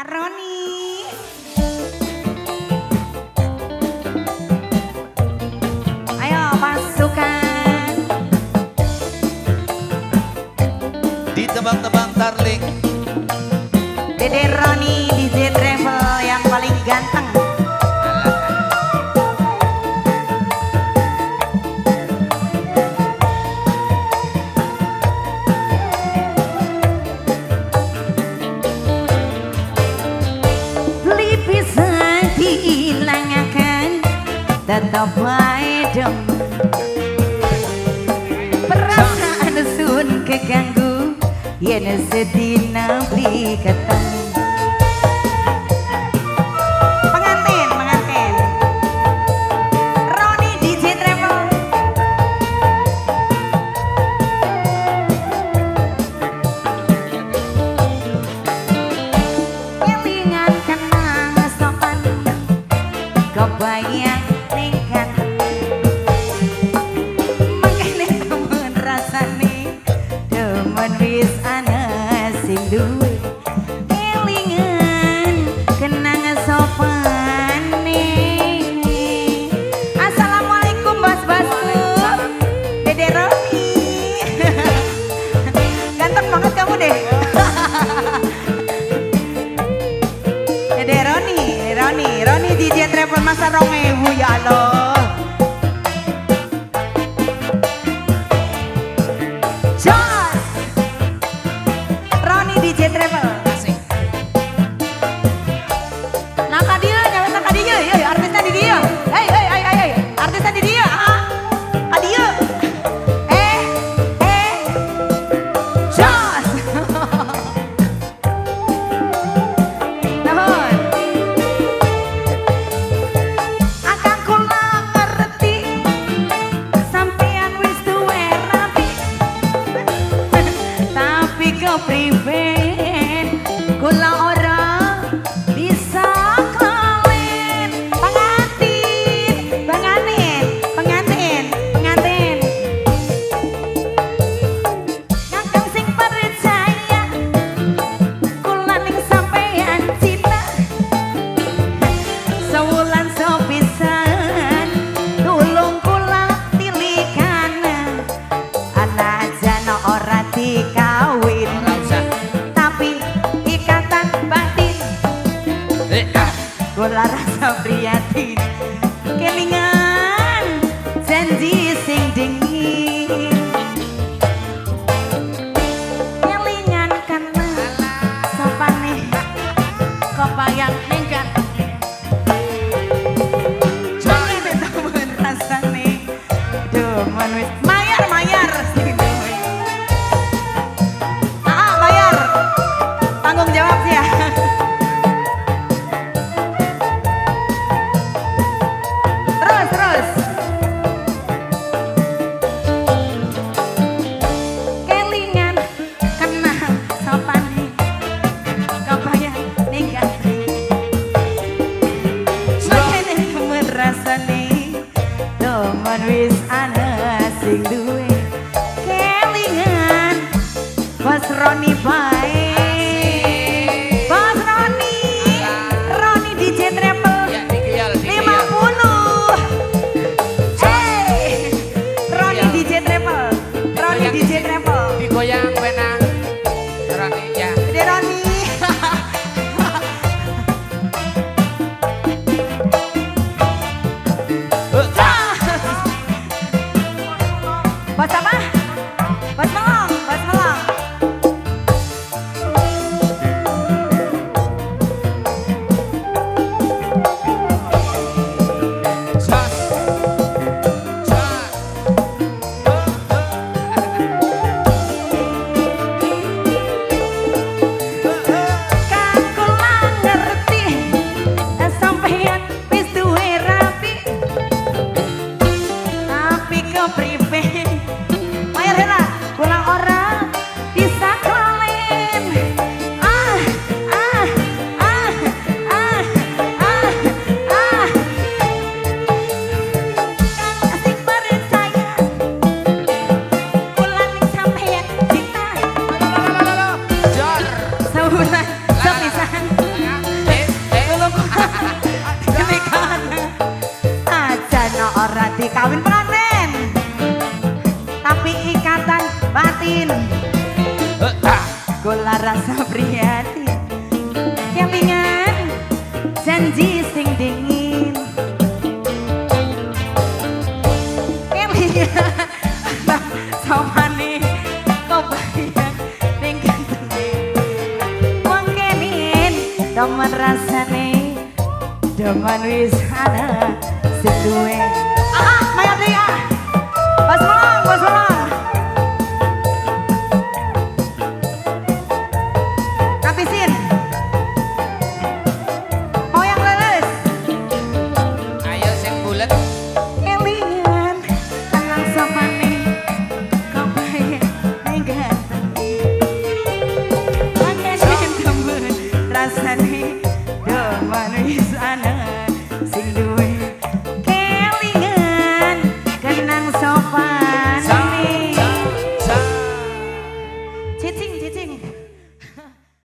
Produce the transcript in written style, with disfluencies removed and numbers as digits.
Roni. Ayo pasukan. Ditebang-tebang darling. Dede Roni DJ Travel yang paling ganteng. Beli pisang dihilangakan, tetap baik dong. Perasaan sun keganggu, yen sedina beli ketemu. Pengantin, pengantin. Roni DJ Travel. Kelingan kenang sopan, kebayang tingkat. Makanya temen rasane, temen wis ana sing duwe. Kelingan kenang sopan nih. Assalamualaikum bos-bosku, Dede Roni. Ganteng banget kamu deh. Dede Roni DJ Travel masa 2000 ya Allah. Jos Roni DJ Travel. Asik. Nah tadinya, ya artisnya di dia. Hei, artisnya di dia. Adia. Jos. Nuhun. Akang kula ngerti, sampean wis duwe rapi. Tapi kepriwe kula ora bisa kawin. Pengantin. Kakang sing percaya, kula ning sampean cinta. Sewulan sepisan, tulung kula tilikan. Anak jana ora dikawin, tapi ikatan batin kula rasa prihatin. Kelingan janji sing dingin, kelingan kena sopane kebayang ningkat. Jangan temen rasane, demen wis mayar sing duwe. Bayar. Tanggung jawab sih ya. Terus. Kelingan kena sopane kebayang ningkat. janji sing dingin kelinya somane kau bayang ning gantenge wong kenin temen rasane demen wis ana sing duwe Maya Tia Bos Molong habisin mau yang leles Ayo sing bulet. kelingan tenang somane kau bayang ning gantenge wong kenin temen rasane demen wis ana